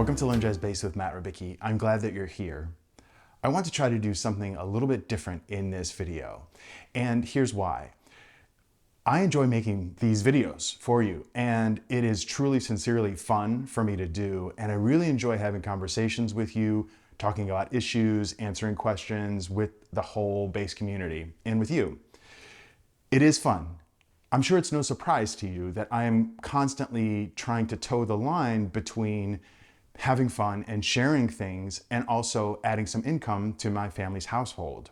Welcome to Learn Jazz Bass with Matt Rybicki. I'm glad that you're here. I want to try to do something a little bit different in this video, and here's why. I enjoy making these videos for you, and it is truly, sincerely fun for me to do, and I really enjoy having conversations with you, talking about issues, answering questions with the whole bass community, and with you. It is fun. I'm sure it's no surprise to you that I am constantly trying to toe the line between having fun and sharing things and also adding some income to my family's household.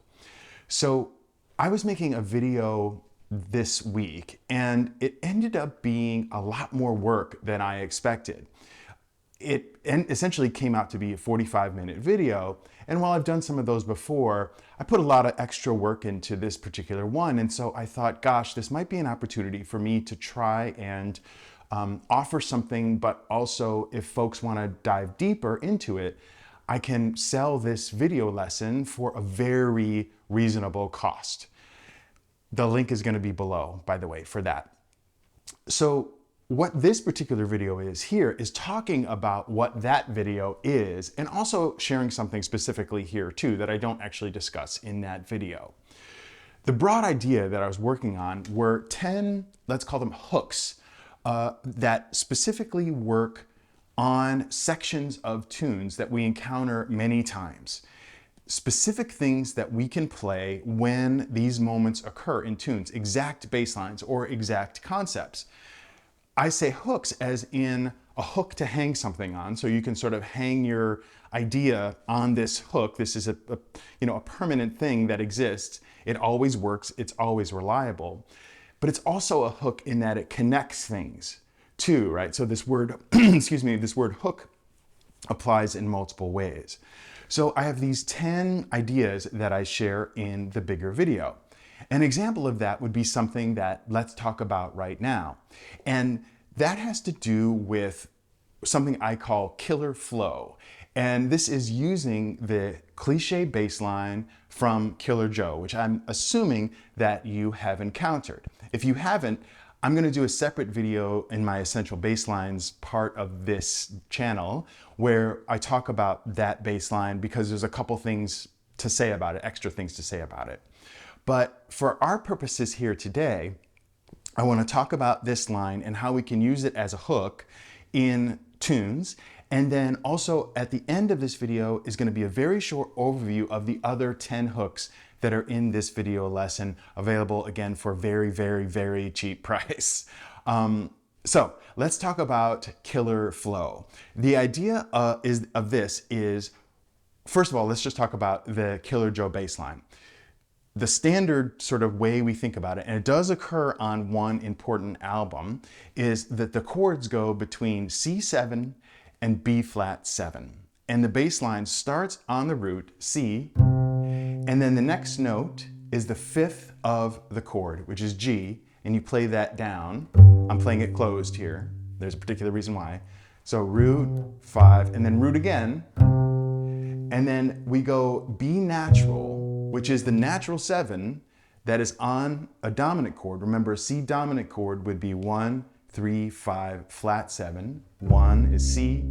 So I was making a video this week and it ended up being a lot more work than I expected. It essentially came out to be a 45-minute video, and while I've done some of those before, I put a lot of extra work into this particular one, and so I thought, gosh, this might be an opportunity for me to try and offer something, but also if folks want to dive deeper into it, I can sell this video lesson for a very reasonable cost. The link is going to be below, by the way, for that. So what this particular video is here is talking about what that video is, and also sharing something specifically here too that I don't actually discuss in that video. The broad idea that I was working on were 10, let's call them hooks, that specifically work on sections of tunes that we encounter many times. Specific things that we can play when these moments occur in tunes, exact bass lines or exact concepts. I say hooks as in a hook to hang something on, so you can sort of hang your idea on this hook. This is a permanent thing that exists. It always works, it's always reliable. But it's also a hook in that it connects things too, right? So this word, excuse me, this word hook applies in multiple ways. So I have these 10 ideas that I share in the bigger video. An example of that would be something that let's talk about right now. And that has to do with something I call killer flow. And this is using the cliche bass line from Killer Joe, which I'm assuming that you have encountered. If you haven't, I'm going to do a separate video in my Essential Basslines part of this channel where I talk about that bass line because there's a couple things to say about it, extra things to say about it. But for our purposes here today, I want to talk about this line and how we can use it as a hook in tunes. And then also at the end of this video is going to be a very short overview of the other 10 hooks that are in this video lesson, available again for very, very, very cheap price. So let's talk about killer flow. The idea of this is, first of all, let's just talk about the Killer Joe bass line. The standard sort of way we think about it, and it does occur on one important album, is that the chords go between C7 and B flat 7. And the bass line starts on the root C, and then the next note is the fifth of the chord, which is G, and you play that down. I'm playing it closed here. There's a particular reason why. So root, 5, and then root again. And then we go B natural, which is the natural 7 that is on a dominant chord. Remember, a C dominant chord would be 1, 3, 5, flat 7. 1 is C,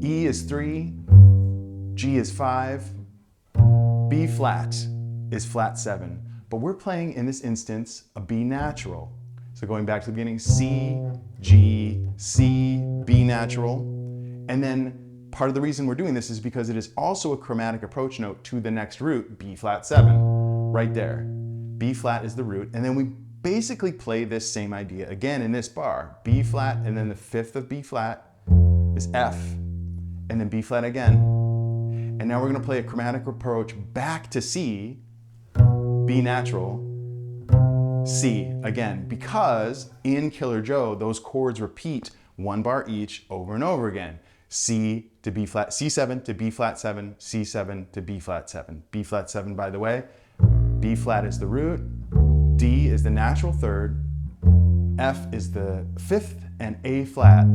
E is 3, G is 5, B flat is flat 7. But we're playing, in this instance, a B natural. So going back to the beginning, C, G, C, B natural. And then part of the reason we're doing this is because it is also a chromatic approach note to the next root, B flat 7, right there. B flat is the root, and then we basically play this same idea again in this bar. B flat, and then the fifth of B flat is F, and then B flat again. And now we're going to play a chromatic approach back to C, B natural, C again, because in Killer Joe, those chords repeat one bar each over and over again. C to B flat, C7 to B flat 7, C7 to B flat 7. B flat 7, by the way, B flat is the root, D is the natural third, F is the fifth, and A flat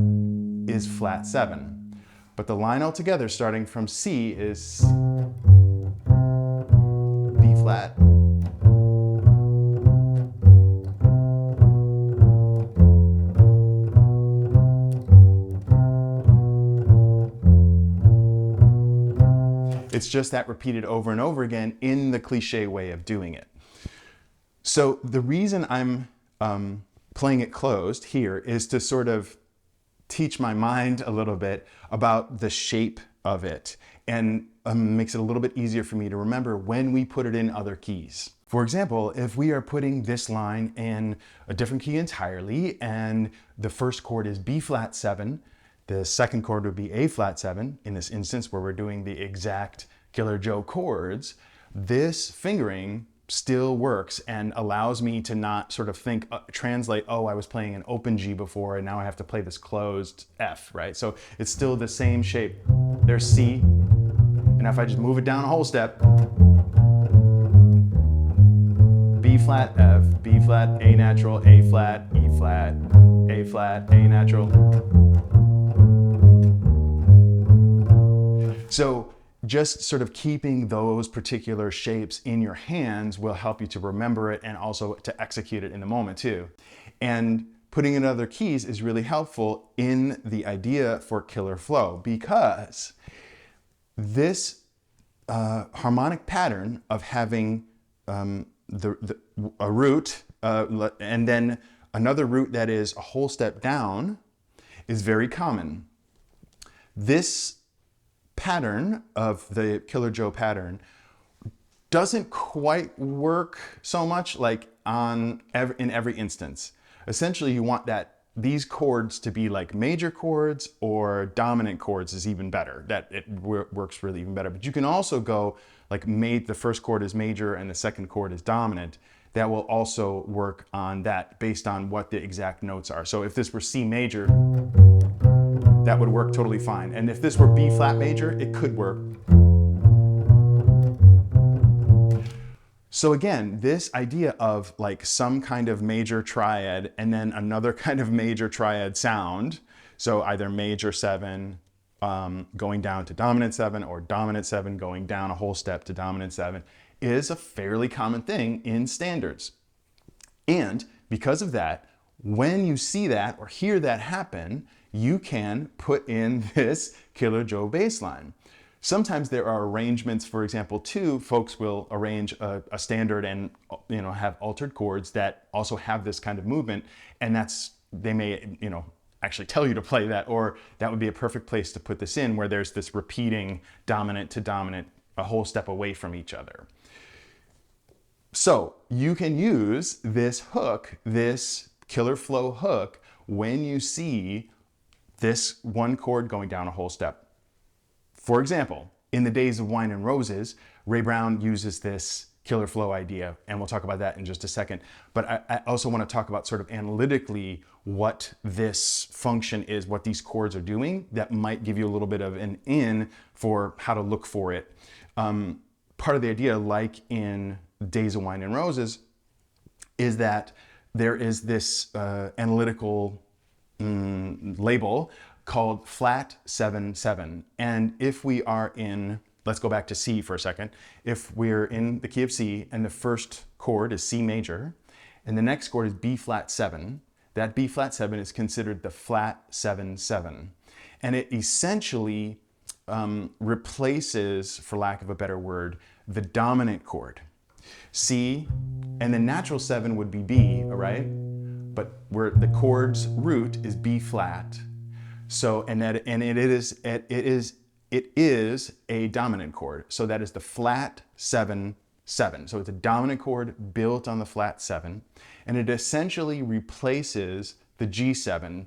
is flat 7. But the line altogether starting from C is B flat, It's just that repeated over and over again in the cliche way of doing it. So the reason I'm playing it closed here is to sort of teach my mind a little bit about the shape of it, and makes it a little bit easier for me to remember when we put it in other keys. For example, if we are putting this line in a different key entirely, and the first chord is B flat 7, the second chord would be A flat 7, in this instance where we're doing the exact Killer Joe chords, this fingering still works and allows me to not sort of think, translate, oh, I was playing an open G before and now I have to play this closed F, right? So it's still the same shape. There's C, and if I just move it down a whole step, B flat, F, B flat, A natural, A flat, E flat, A flat, A natural. So just sort of keeping those particular shapes in your hands will help you to remember it and also to execute it in the moment too. And putting in other keys is really helpful in the idea for killer flow, because this harmonic pattern of having a root and then another root that is a whole step down is very common. This pattern of the Killer Joe pattern doesn't quite work so much like in every instance. Essentially, you want these chords to be like major chords, or dominant chords is even better. That it works really even better. But you can also go like the first chord is major and the second chord is dominant. That will also work on that based on what the exact notes are. So if this were C major, that would work totally fine. And if this were B flat major, it could work. So again, this idea of like some kind of major triad and then another kind of major triad sound, so either major 7 going down to dominant 7, or dominant 7 going down a whole step to dominant 7, is a fairly common thing in standards. And because of that, when you see that or hear that happen, you can put in this Killer Joe bass line. Sometimes there are arrangements, for example, too, folks will arrange a standard and have altered chords that also have this kind of movement, and they may actually tell you to play that, or that would be a perfect place to put this in, where there's this repeating dominant to dominant a whole step away from each other. So you can use this hook, this killer flow hook, when you see this one chord going down a whole step. For example, in the Days of Wine and Roses, Ray Brown uses this killer flow idea, and we'll talk about that in just a second. But I also want to talk about sort of analytically what this function is, what these chords are doing, that might give you a little bit of an in for how to look for it. Part of the idea, like in Days of Wine and Roses, is that there is this analytical label called flat 7/7. And if we are in, let's go back to C for a second. If we're in the key of C and the first chord is C major and the next chord is B flat 7, that B flat 7 is considered the flat 7/7. And it essentially replaces, for lack of a better word, the dominant chord. C and the natural 7 would be B, all right? But where the chord's root is B flat. So, it is a dominant chord. So that is the flat 7/7. So it's a dominant chord built on the flat 7, and it essentially replaces the G7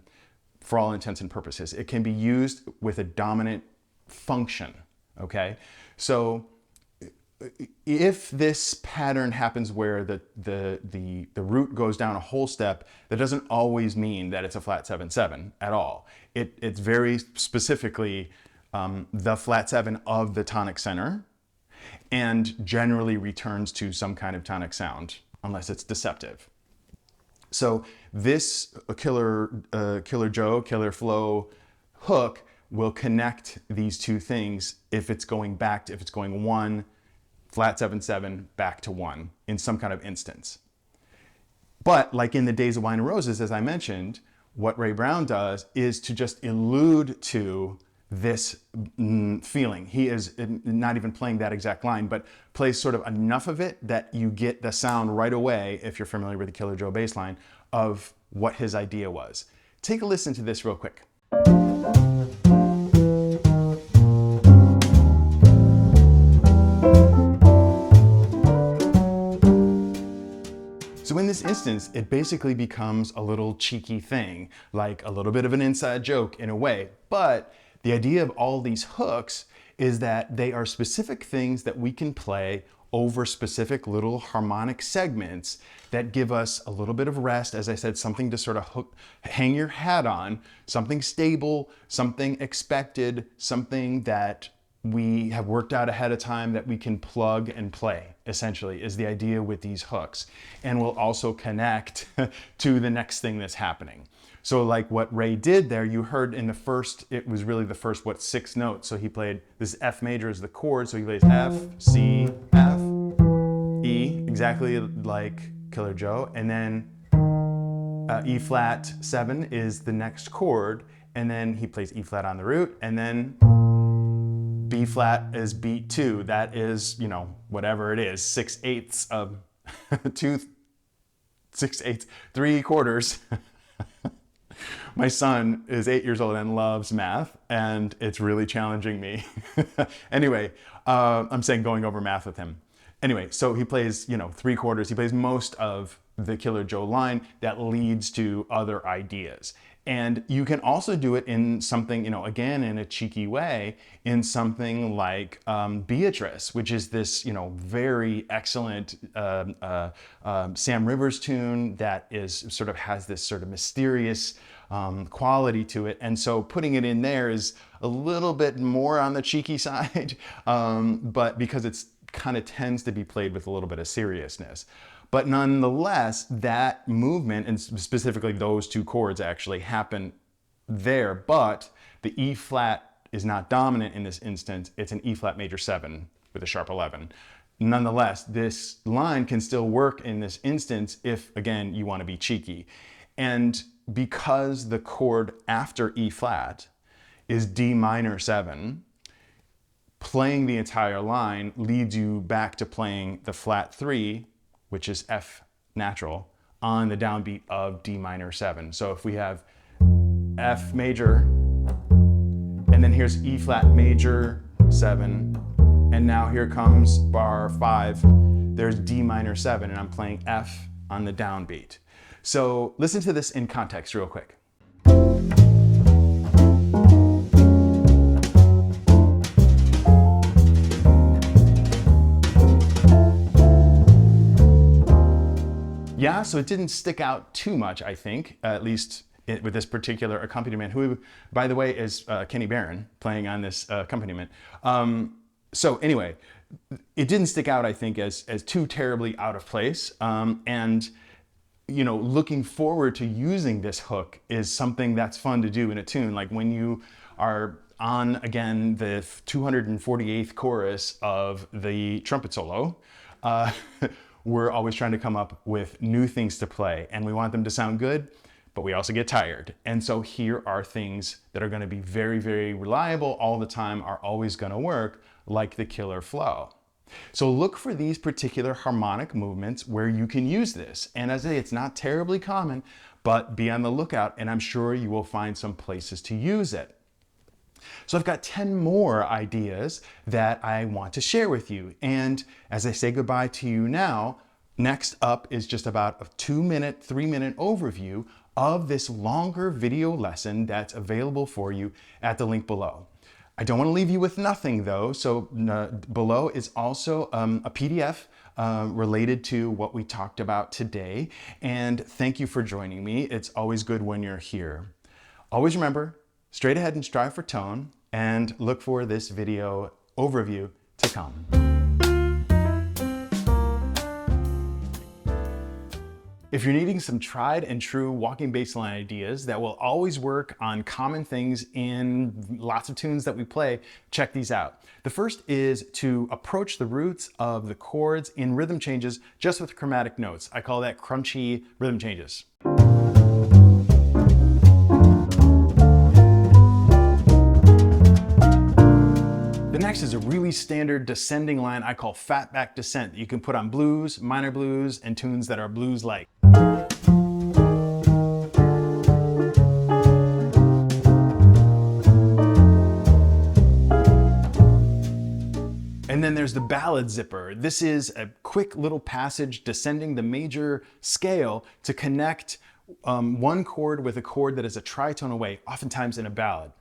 for all intents and purposes. It can be used with a dominant function, okay? So if this pattern happens where the root goes down a whole step, that doesn't always mean that it's a flat 7/7 at all. It's very specifically the flat 7 of the tonic center, and generally returns to some kind of tonic sound, unless it's deceptive. So this Killer Joe, Killer Flow hook will connect these two things if it's going 1, flat 7/7, back to 1 in some kind of instance. But like in the Days of Wine and Roses, as I mentioned, what Ray Brown does is to just allude to this feeling. He is not even playing that exact line, but plays sort of enough of it that you get the sound right away, if you're familiar with the Killer Joe bass line, of what his idea was. Take a listen to this real quick. So in this instance, it basically becomes a little cheeky thing, like a little bit of an inside joke in a way. But the idea of all these hooks is that they are specific things that we can play over specific little harmonic segments that give us a little bit of rest. As I said, something to sort of hang your hat on, something stable, something expected, something that we have worked out ahead of time that we can plug and play, essentially, is the idea with these hooks. And will also connect to the next thing that's happening. So like what Ray did there, you heard in the first, it was really the first, 6 notes. So he played this F major as the chord. So he plays F, C, F, E, exactly like Killer Joe. And then E flat 7 is the next chord. And then he plays E flat on the root. And then B flat is beat 2. That is, you know, whatever it is, 6/8 of 3/4. My son is 8 years old and loves math, and it's really challenging me. Anyway, I'm saying going over math with him. Anyway, so he plays, 3/4. He plays most of the Killer Joe line that leads to other ideas. And you can also do it in something, again, in a cheeky way, in something like Beatrice, which is this, very excellent Sam Rivers tune that is sort of has this sort of mysterious quality to it. And so putting it in there is a little bit more on the cheeky side, but because it's kind of tends to be played with a little bit of seriousness. But nonetheless, that movement, and specifically those 2 chords, actually happen there. But the E flat is not dominant in this instance. It's an E flat major 7 with a sharp 11. Nonetheless, this line can still work in this instance if, again, you want to be cheeky. And because the chord after E flat is D minor 7, playing the entire line leads you back to playing the flat 3, which is F natural, on the downbeat of D minor 7. So if we have F major, and then here's E flat major 7, and now here comes bar 5, there's D minor 7, and I'm playing F on the downbeat. So listen to this in context real quick. Yeah, so it didn't stick out too much, I think, at least with this particular accompaniment, who, by the way, is Kenny Barron playing on this accompaniment. So anyway, it didn't stick out, I think, as too terribly out of place. And looking forward to using this hook is something that's fun to do in a tune. Like when you are on, again, the 248th chorus of the trumpet solo, we're always trying to come up with new things to play, and we want them to sound good, but we also get tired. And so here are things that are going to be very, very reliable all the time, are always going to work, like the Killer Flow. So look for these particular harmonic movements where you can use this. And as I say, it's not terribly common, but be on the lookout, and I'm sure you will find some places to use it. So I've got 10 more ideas that I want to share with you. And as I say goodbye to you now, next up is just about a 2-minute, 3-minute overview of this longer video lesson that's available for you at the link below. I don't want to leave you with nothing though. So below is also a PDF related to what we talked about today. And thank you for joining me. It's always good when you're here. Always remember, straight ahead and strive for tone, and look for this video overview to come. If you're needing some tried and true walking bass line ideas that will always work on common things in lots of tunes that we play, check these out. The first is to approach the roots of the chords in rhythm changes just with chromatic notes. I call that crunchy rhythm changes. standard descending line I call fatback descent that you can put on blues, minor blues, and tunes that are blues-like. And then there's the ballad zipper. This is a quick little passage descending the major scale to connect one chord with a chord that is a tritone away, oftentimes in a ballad.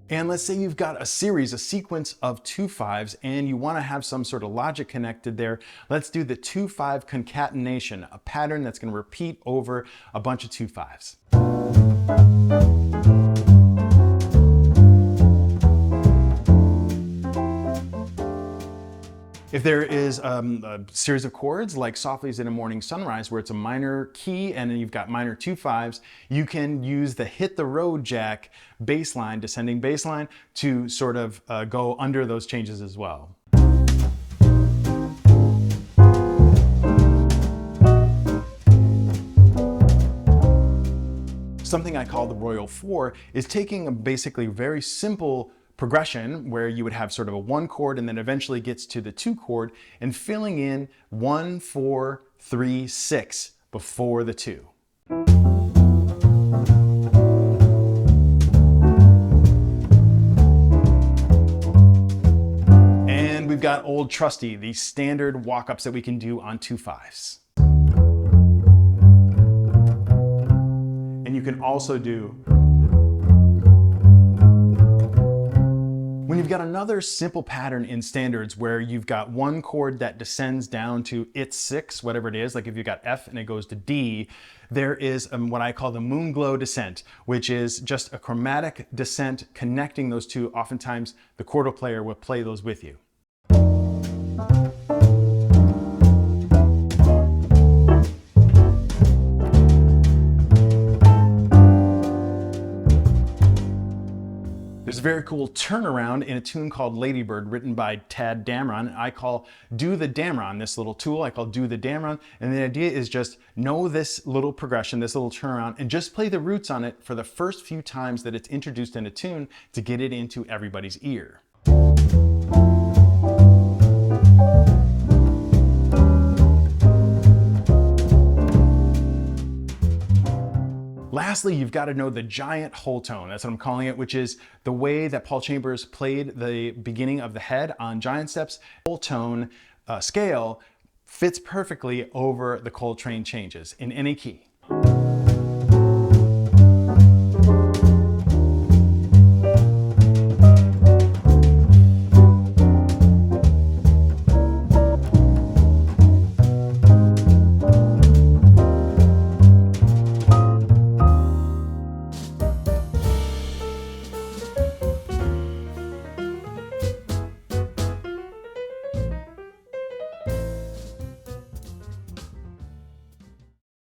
And let's say you've got a sequence of 2/5s, and you want to have some sort of logic connected there. Let's do the 2/5 concatenation, a pattern that's going to repeat over a bunch of 2/5s. If there is a series of chords like Softly as in a Morning Sunrise, where it's a minor key and then you've got minor 2/5s, you can use the Hit the Road Jack bass line, descending bass line, to sort of go under those changes as well. Something I call the Royal 4 is taking a basically very simple progression where you would have sort of a 1 chord and then eventually gets to the 2 chord and filling in 1, 4, 3, 6 before the 2. And we've got Old Trusty, the standard walk-ups that we can do on 2/5s. And you can also do. When you've got another simple pattern in standards where you've got one chord that descends down to its 6, whatever it is, like if you've got F and it goes to D, there is what I call the Moonglow descent, which is just a chromatic descent connecting those two. Oftentimes the chordal player will play those with you. There's a very cool turnaround in a tune called Ladybird, written by Tadd Dameron. I call Do the Dameron, this little tool, I call Do the Dameron. And the idea is just know this little progression, this little turnaround, and just play the roots on it for the first few times that it's introduced in a tune to get it into everybody's ear. Lastly, you've got to know the giant whole tone. That's what I'm calling it, which is the way that Paul Chambers played the beginning of the head on Giant Steps. Whole tone scale fits perfectly over the Coltrane changes in any key.